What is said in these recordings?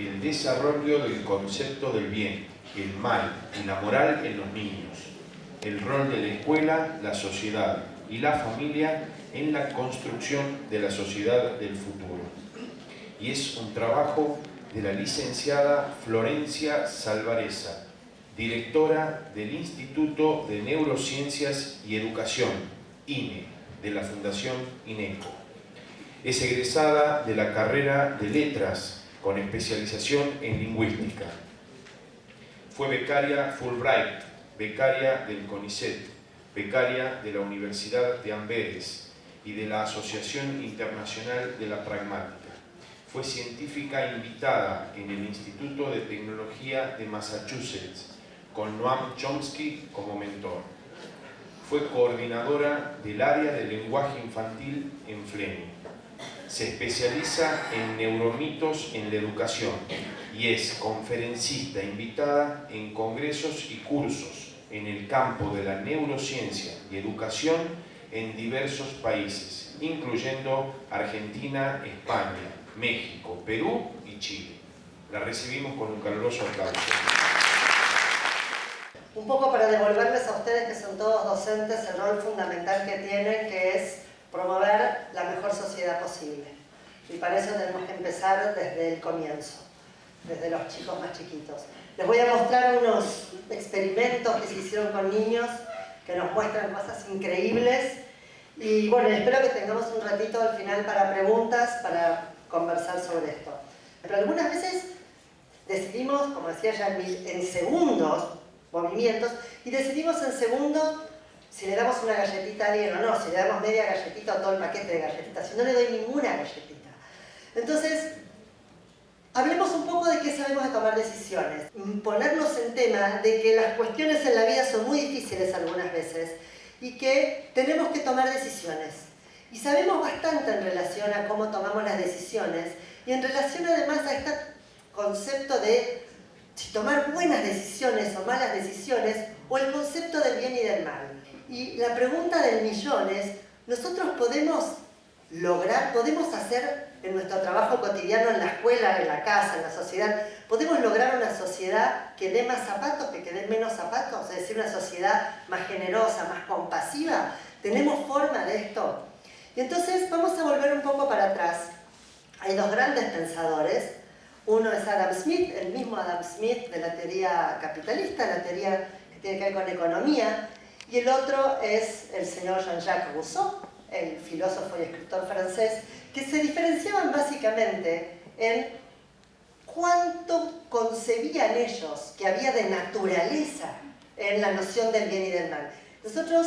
el desarrollo del concepto del bien, el mal y la moral en los niños, el rol de la escuela, la sociedad y la familia en la construcción de la sociedad del futuro. Y es un trabajo de la licenciada Florencia Salvareza, directora del Instituto de Neurociencias y Educación, INE, de la Fundación INECO. Es egresada de la carrera de Letras, con especialización en Lingüística. Fue becaria Fulbright, becaria del CONICET, becaria de la Universidad de Amberes y de la Asociación Internacional de la Pragmática. Fue científica invitada en el Instituto de Tecnología de Massachusetts, con Noam Chomsky como mentor. Fue coordinadora del área de lenguaje infantil en Fleming. Se especializa en neuromitos en la educación y es conferencista invitada en congresos y cursos en el campo de la neurociencia y educación en diversos países, incluyendo Argentina, España, México, Perú y Chile. La recibimos con un caluroso aplauso. Un poco para devolverles a ustedes, que son todos docentes, el rol fundamental que tienen, que es promover la mejor sociedad posible. Y para eso tenemos que empezar desde el comienzo, desde los chicos más chiquitos. Les voy a mostrar unos experimentos que se hicieron con niños que nos muestran cosas increíbles. Y bueno, espero que tengamos un ratito al final para preguntas, para conversar sobre esto. Pero algunas veces decidimos, como decía Jean-Michel, en segundos, movimientos, y decidimos en segundos si le damos una galletita a alguien o no, si le damos media galletita o todo el paquete de galletitas, si no le doy ninguna galletita. Entonces, hablemos un poco de qué sabemos de tomar decisiones. Ponernos en tema de que las cuestiones en la vida son muy difíciles algunas veces y que tenemos que tomar decisiones. Y sabemos bastante en relación a cómo tomamos las decisiones y en relación además a este concepto de si tomar buenas decisiones o malas decisiones, o el concepto del bien y del mal. Y la pregunta del millón es, ¿nosotros podemos lograr, podemos hacer en nuestro trabajo cotidiano, en la escuela, en la casa, en la sociedad, podemos lograr una sociedad que dé más zapatos, que dé menos zapatos? Es decir, una sociedad más generosa, más compasiva. ¿Tenemos forma de esto? Y entonces vamos a volver un poco para atrás. Hay dos grandes pensadores. Uno es Adam Smith, el mismo Adam Smith de la teoría capitalista, la teoría que tiene que ver con economía, y el otro es el señor Jean-Jacques Rousseau, el filósofo y escritor francés, que se diferenciaban básicamente en cuánto concebían ellos que había de naturaleza en la noción del bien y del mal. Nosotros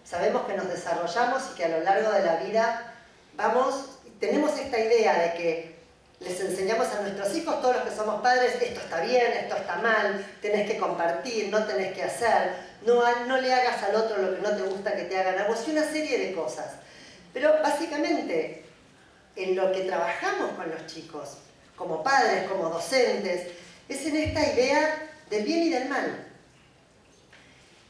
sabemos que nos desarrollamos y que a lo largo de la vida tenemos esta idea de que les enseñamos a nuestros hijos, todos los que somos padres, esto está bien, esto está mal, tenés que compartir, no tenés que hacer, no le hagas al otro lo que no te gusta que te hagan a vos, y una serie de cosas. Pero básicamente, en lo que trabajamos con los chicos, como padres, como docentes, es en esta idea del bien y del mal.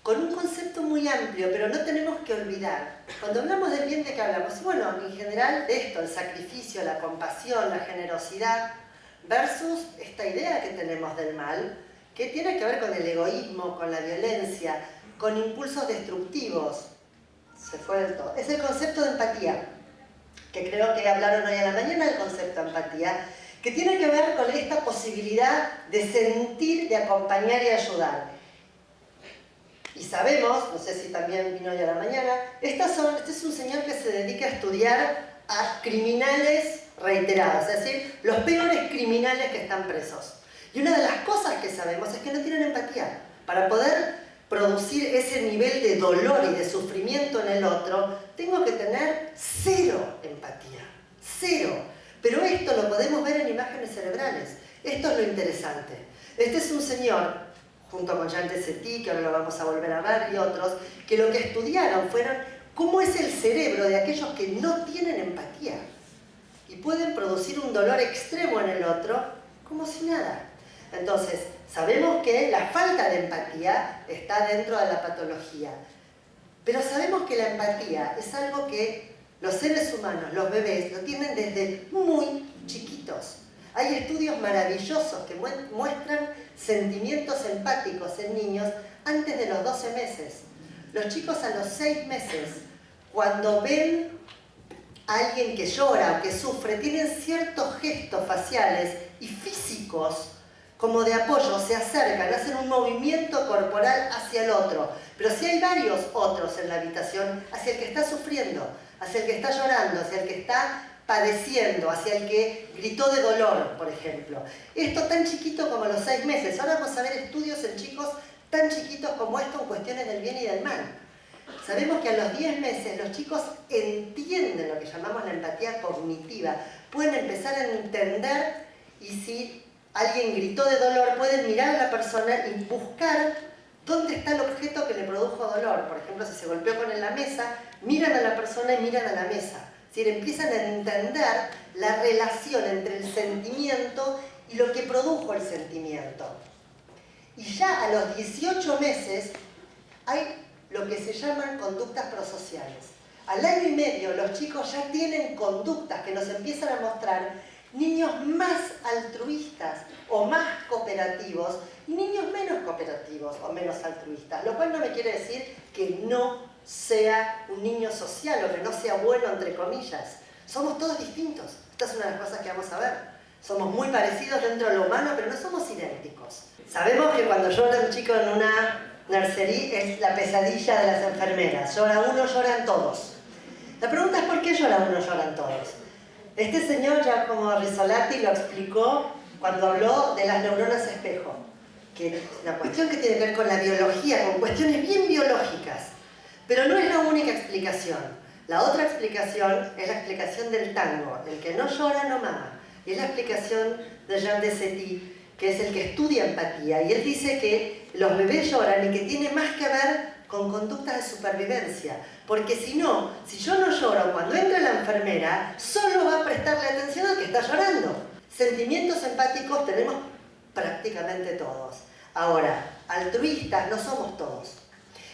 Con un concepto muy amplio, pero no tenemos que olvidar. Cuando hablamos del bien, ¿de qué hablamos? Bueno, en general de esto, el sacrificio, la compasión, la generosidad, versus esta idea que tenemos del mal, que tiene que ver con el egoísmo, con la violencia, con impulsos destructivos. Se fue del todo. Es el concepto de empatía, que creo que hablaron hoy a la mañana del concepto de empatía, que tiene que ver con esta posibilidad de sentir, de acompañar y ayudar. Y sabemos, no sé si también vino hoy a la mañana, este es un señor que se dedica a estudiar a criminales reiterados, es decir, los peores criminales que están presos. Y una de las cosas que sabemos es que no tienen empatía. Para poder producir ese nivel de dolor y de sufrimiento en el otro, tengo que tener cero empatía, cero. Pero esto lo podemos ver en imágenes cerebrales. Esto es lo interesante. Este es un señor, junto con Jean Tessetti, que ahora lo vamos a volver a ver, y otros, que lo que estudiaron fueron cómo es el cerebro de aquellos que no tienen empatía y pueden producir un dolor extremo en el otro como si nada. Entonces, sabemos que la falta de empatía está dentro de la patología, pero sabemos que la empatía es algo que los seres humanos, los bebés, lo tienen desde muy chiquitos. Hay estudios maravillosos que muestran sentimientos empáticos en niños antes de los 12 meses. Los chicos a los 6 meses, cuando ven a alguien que llora o que sufre, tienen ciertos gestos faciales y físicos como de apoyo, se acercan, hacen un movimiento corporal hacia el otro. Pero si hay varios otros en la habitación, hacia el que está sufriendo, hacia el que está llorando, hacia el que está padeciendo, hacia el que gritó de dolor, por ejemplo. Esto tan chiquito como los 6 meses. Ahora vamos a ver estudios en chicos tan chiquitos como esto en cuestiones del bien y del mal. Sabemos que a los 10 meses los chicos entienden lo que llamamos la empatía cognitiva. Pueden empezar a entender, y si alguien gritó de dolor, pueden mirar a la persona y buscar dónde está el objeto que le produjo dolor. Por ejemplo, si se golpeó con la mesa, miran a la persona y miran a la mesa. Es decir, empiezan a entender la relación entre el sentimiento y lo que produjo el sentimiento. Y ya a los 18 meses hay lo que se llaman conductas prosociales. Al año y medio los chicos ya tienen conductas que nos empiezan a mostrar niños más altruistas o más cooperativos y niños menos cooperativos o menos altruistas, lo cual no me quiere decir que no sea un niño social o que no sea bueno, entre comillas. Somos todos distintos. Esta es una de las cosas que vamos a ver. Somos muy parecidos dentro de lo humano, pero no somos idénticos. Sabemos que cuando llora un chico en una nursery es la pesadilla de las enfermeras. Llora uno, lloran todos. La pregunta es ¿por qué llora uno, lloran todos? Este señor Giacomo Rizzolatti lo explicó cuando habló de las neuronas espejo, que es una cuestión que tiene que ver con la biología, con cuestiones bien biológicas. Pero no es la única explicación. La otra explicación es la explicación del tango. El que no llora no mama. Y es la explicación de Jean Desetti, que es el que estudia empatía. Y él dice que los bebés lloran y que tiene más que ver con conductas de supervivencia. Porque si no, si yo no lloro cuando entra la enfermera, solo va a prestarle atención al que está llorando. Sentimientos empáticos tenemos prácticamente todos. Ahora, altruistas no somos todos.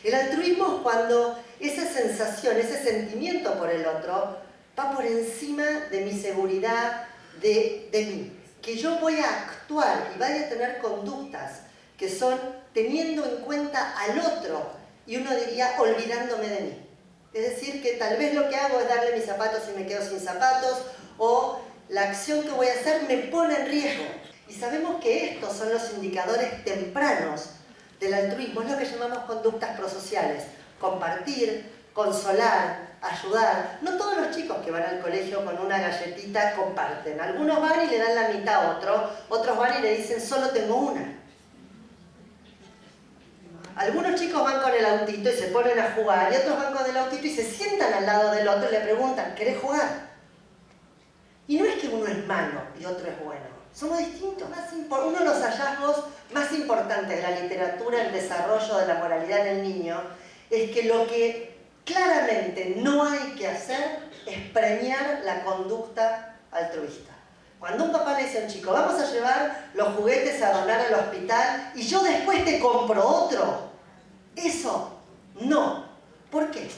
El altruismo es cuando esa sensación, ese sentimiento por el otro, va por encima de mi seguridad, de mí. Que yo voy a actuar y vaya a tener conductas que son teniendo en cuenta al otro, y uno diría olvidándome de mí. Es decir, que tal vez lo que hago es darle mis zapatos y me quedo sin zapatos, o la acción que voy a hacer me pone en riesgo. Y sabemos que estos son los indicadores tempranos del altruismo, es lo que llamamos conductas prosociales. Compartir, consolar, ayudar. No todos los chicos que van al colegio con una galletita comparten. Algunos van y le dan la mitad a otro, otros van y le dicen solo tengo una. Algunos chicos van con el autito y se ponen a jugar, y otros van con el autito y se sientan al lado del otro y le preguntan, ¿querés jugar? Y no es que uno es malo y otro es bueno. Somos distintos. Uno de los hallazgos más importantes de la literatura en desarrollo de la moralidad en el niño es que lo que claramente no hay que hacer es premiar la conducta altruista. Cuando un papá le dice a un chico, vamos a llevar los juguetes a donar al hospital y yo después te compro otro, eso no. ¿Por qué?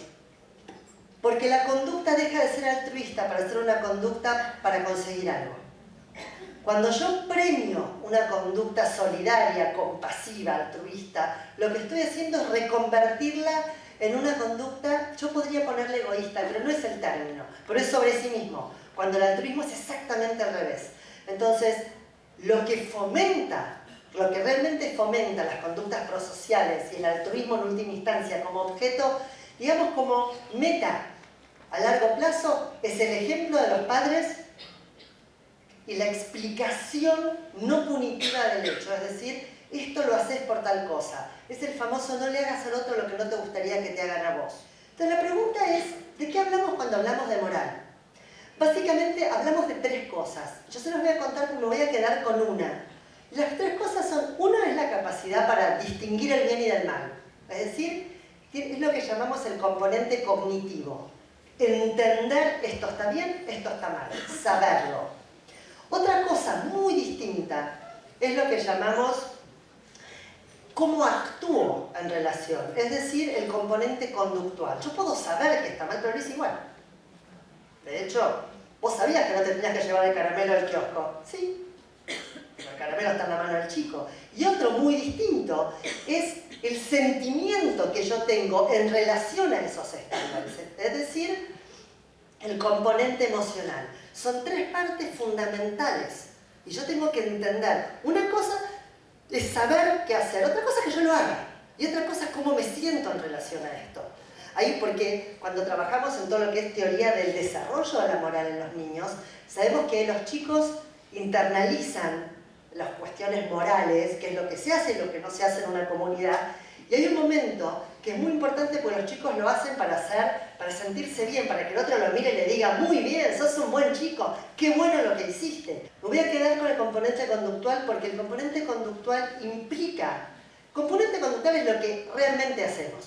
Porque la conducta deja de ser altruista para ser una conducta para conseguir algo. Cuando yo premio una conducta solidaria, compasiva, altruista, lo que estoy haciendo es reconvertirla en una conducta, yo podría ponerle egoísta, pero no es el término, pero es sobre sí mismo, cuando el altruismo es exactamente al revés. Entonces, lo que realmente fomenta las conductas prosociales y el altruismo en última instancia como objeto, digamos como meta a largo plazo, es el ejemplo de los padres y la explicación no punitiva del hecho, es decir, esto lo haces por tal cosa. Es el famoso no le hagas al otro lo que no te gustaría que te hagan a vos. Entonces la pregunta es, ¿de qué hablamos cuando hablamos de moral? Básicamente hablamos de 3 cosas. Yo se los voy a contar, pero me voy a quedar con una. Las 3 cosas son, una es la capacidad para distinguir el bien y del mal. Es decir, es lo que llamamos el componente cognitivo. Entender esto está bien, esto está mal. Saberlo. Otra cosa muy distinta es lo que llamamos cómo actúo en relación, es decir, el componente conductual. Yo puedo saber que está mal, pero no es igual. De hecho, vos sabías que no te tenías que llevar el caramelo al kiosco. Sí, el caramelo está en la mano del chico. Y otro muy distinto es el sentimiento que yo tengo en relación a esos estándares, es decir, el componente emocional. Son tres partes fundamentales y yo tengo que entender. Una cosa es saber qué hacer, otra cosa es que yo lo haga y otra cosa es cómo me siento en relación a esto. Ahí porque cuando trabajamos en todo lo que es teoría del desarrollo de la moral en los niños, sabemos que los chicos internalizan las cuestiones morales, qué es lo que se hace y lo que no se hace en una comunidad. Y hay un momento que es muy importante porque los chicos lo hacen para sentirse bien, para que el otro lo mire y le diga, muy bien, sos un buen chico, qué bueno lo que hiciste. Me voy a quedar con el componente conductual porque el componente conductual implica, componente conductual es lo que realmente hacemos.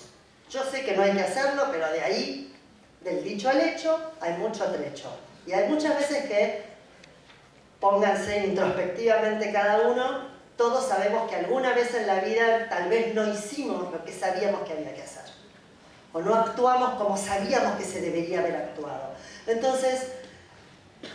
Yo sé que no hay que hacerlo, pero de ahí, del dicho al hecho, hay mucho trecho. Y hay muchas veces que, pónganse introspectivamente cada uno, todos sabemos que alguna vez en la vida tal vez no hicimos lo que sabíamos que había que hacer. O no actuamos como sabíamos que se debería haber actuado. Entonces,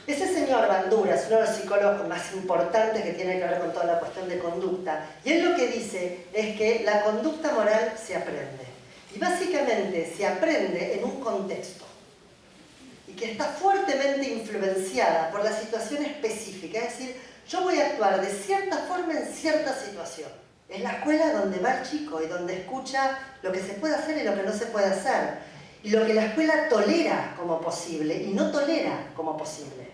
ese señor Bandura es uno de los psicólogos más importantes que tiene que ver con toda la cuestión de conducta. Y él lo que dice es que la conducta moral se aprende. Y básicamente se aprende en un contexto. Y que está fuertemente influenciada por la situación específica. Es decir, yo voy a actuar de cierta forma en cierta situación. Es la escuela donde va el chico y donde escucha lo que se puede hacer y lo que no se puede hacer. Y lo que la escuela tolera como posible y no tolera como posible.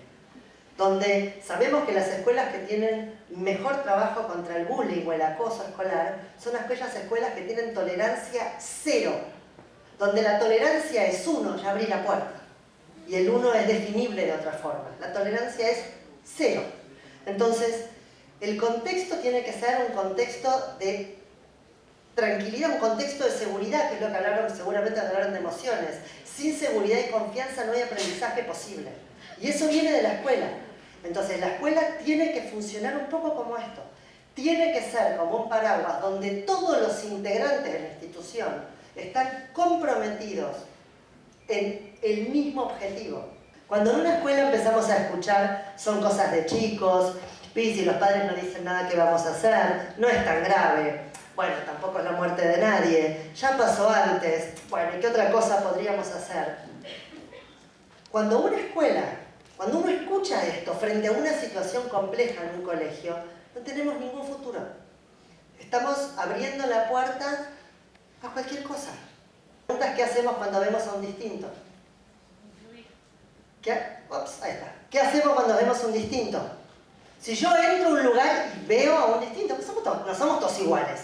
Donde sabemos que las escuelas que tienen mejor trabajo contra el bullying o el acoso escolar son aquellas escuelas que tienen tolerancia cero. Donde la tolerancia es 1, ya abrí la puerta. Y el 1 es definible de otra forma. La tolerancia es 0. Entonces, el contexto tiene que ser un contexto de tranquilidad, un contexto de seguridad, que es lo que hablaron, seguramente hablaron de emociones. Sin seguridad y confianza no hay aprendizaje posible. Y eso viene de la escuela. Entonces, la escuela tiene que funcionar un poco como esto. Tiene que ser como un paraguas donde todos los integrantes de la institución están comprometidos en el mismo objetivo. Cuando en una escuela empezamos a escuchar son cosas de chicos, y si los padres no dicen nada, ¿qué vamos a hacer? No es tan grave. Bueno, tampoco es la muerte de nadie. Ya pasó antes. Bueno, ¿y qué otra cosa podríamos hacer? Cuando una escuela, cuando uno escucha esto frente a una situación compleja en un colegio, no tenemos ningún futuro. Estamos abriendo la puerta a cualquier cosa. ¿Qué hacemos cuando vemos a un distinto? Ahí está. ¿Qué hacemos cuando vemos a un distinto? Si yo entro a un lugar y veo a un distinto, pues no somos todos iguales.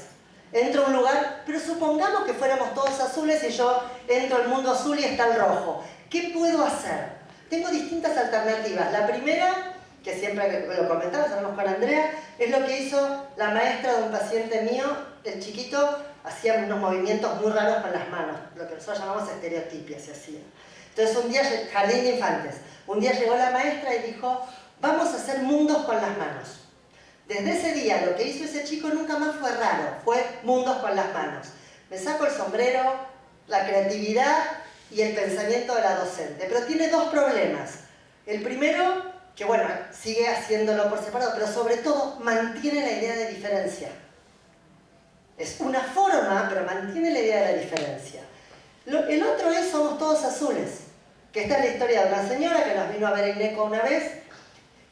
Entro a un lugar, pero supongamos que fuéramos todos azules y yo entro al mundo azul y está el rojo. ¿Qué puedo hacer? Tengo distintas alternativas. La primera, que siempre lo comentamos, hablamos con Andrea, es lo que hizo la maestra de un paciente mío, el chiquito, hacía unos movimientos muy raros con las manos, lo que nosotros llamamos estereotipia, se hacía. Entonces un día, jardín de infantes, un día llegó la maestra y dijo, vamos a hacer mundos con las manos. Desde ese día lo que hizo ese chico nunca más fue raro, fue mundos con las manos. Me saco el sombrero, la creatividad y el pensamiento de la docente, pero tiene dos problemas. El primero, que bueno, sigue haciéndolo por separado, pero sobre todo mantiene la idea de diferencia. Es una forma, pero mantiene la idea de la diferencia. El otro es somos todos azules, que esta es la historia de una señora que nos vino a ver en INECO una vez,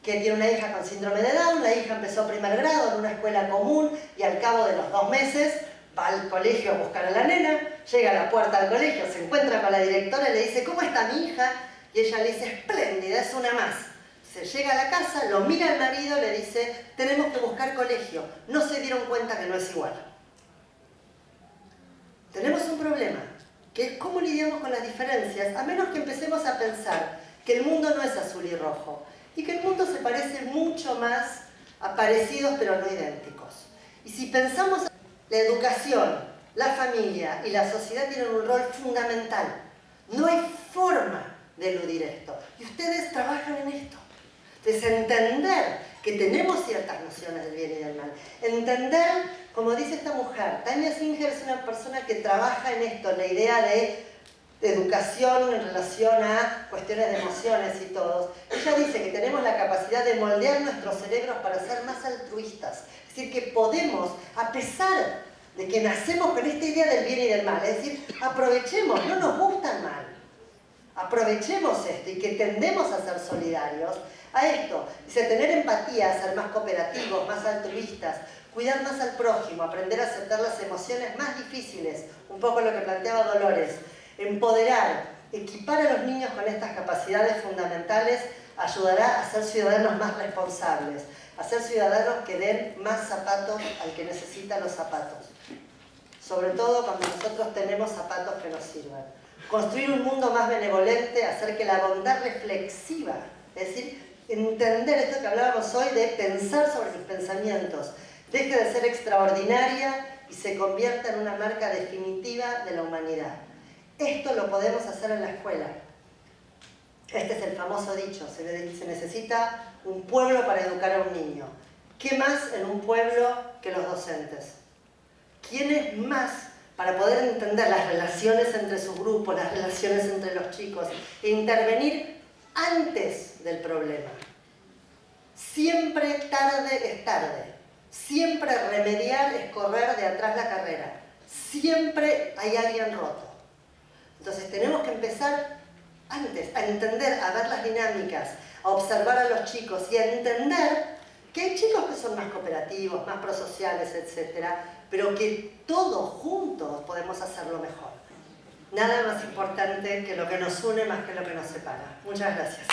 que tiene una hija con síndrome de Down. La hija empezó primer grado en una escuela común y al cabo de los 2 meses va al colegio a buscar a la nena, llega a la puerta del colegio, se encuentra con la directora y le dice, ¿cómo está mi hija? Y ella le dice, espléndida, es una más. Se llega a la casa, lo mira al marido, le dice, tenemos que buscar colegio. No se dieron cuenta que no es igual. Tenemos un problema, que es cómo lidiamos con las diferencias, a menos que empecemos a pensar que el mundo no es azul y rojo, y que el mundo se parece mucho más a parecidos pero no idénticos. Y si pensamos, la educación, la familia y la sociedad tienen un rol fundamental. No hay forma de eludir esto. Y ustedes trabajan en esto. Entonces, entender que tenemos ciertas nociones del bien y del mal. Entender, como dice esta mujer, Tania Singer es una persona que trabaja en esto, en la idea de educación en relación a cuestiones de emociones y todo, ella dice que tenemos la capacidad de moldear nuestros cerebros para ser más altruistas. Es decir, que podemos, a pesar de que nacemos con esta idea del bien y del mal, es decir, aprovechemos, no nos gusta el mal, aprovechemos esto y que tendemos a ser solidarios, a esto. Dice, tener empatía, ser más cooperativos, más altruistas, cuidar más al prójimo, aprender a aceptar las emociones más difíciles, un poco lo que planteaba Dolores, empoderar, equipar a los niños con estas capacidades fundamentales ayudará a ser ciudadanos más responsables, a ser ciudadanos que den más zapatos al que necesita los zapatos. Sobre todo cuando nosotros tenemos zapatos que nos sirvan. Construir un mundo más benevolente, hacer que la bondad reflexiva, es decir, entender esto que hablábamos hoy de pensar sobre los pensamientos, deje de ser extraordinaria y se convierta en una marca definitiva de la humanidad. Esto lo podemos hacer en la escuela. Este es el famoso dicho, se necesita un pueblo para educar a un niño. ¿Qué más en un pueblo que los docentes? ¿Quiénes más para poder entender las relaciones entre sus grupos, las relaciones entre los chicos e intervenir antes del problema? Siempre tarde es tarde. Siempre remediar es correr de atrás la carrera. Siempre hay alguien roto. Entonces tenemos que empezar antes a entender, a ver las dinámicas, a observar a los chicos y a entender que hay chicos que son más cooperativos, más prosociales, etc., pero que todos juntos podemos hacerlo mejor. Nada más importante que lo que nos une más que lo que nos separa. Muchas gracias.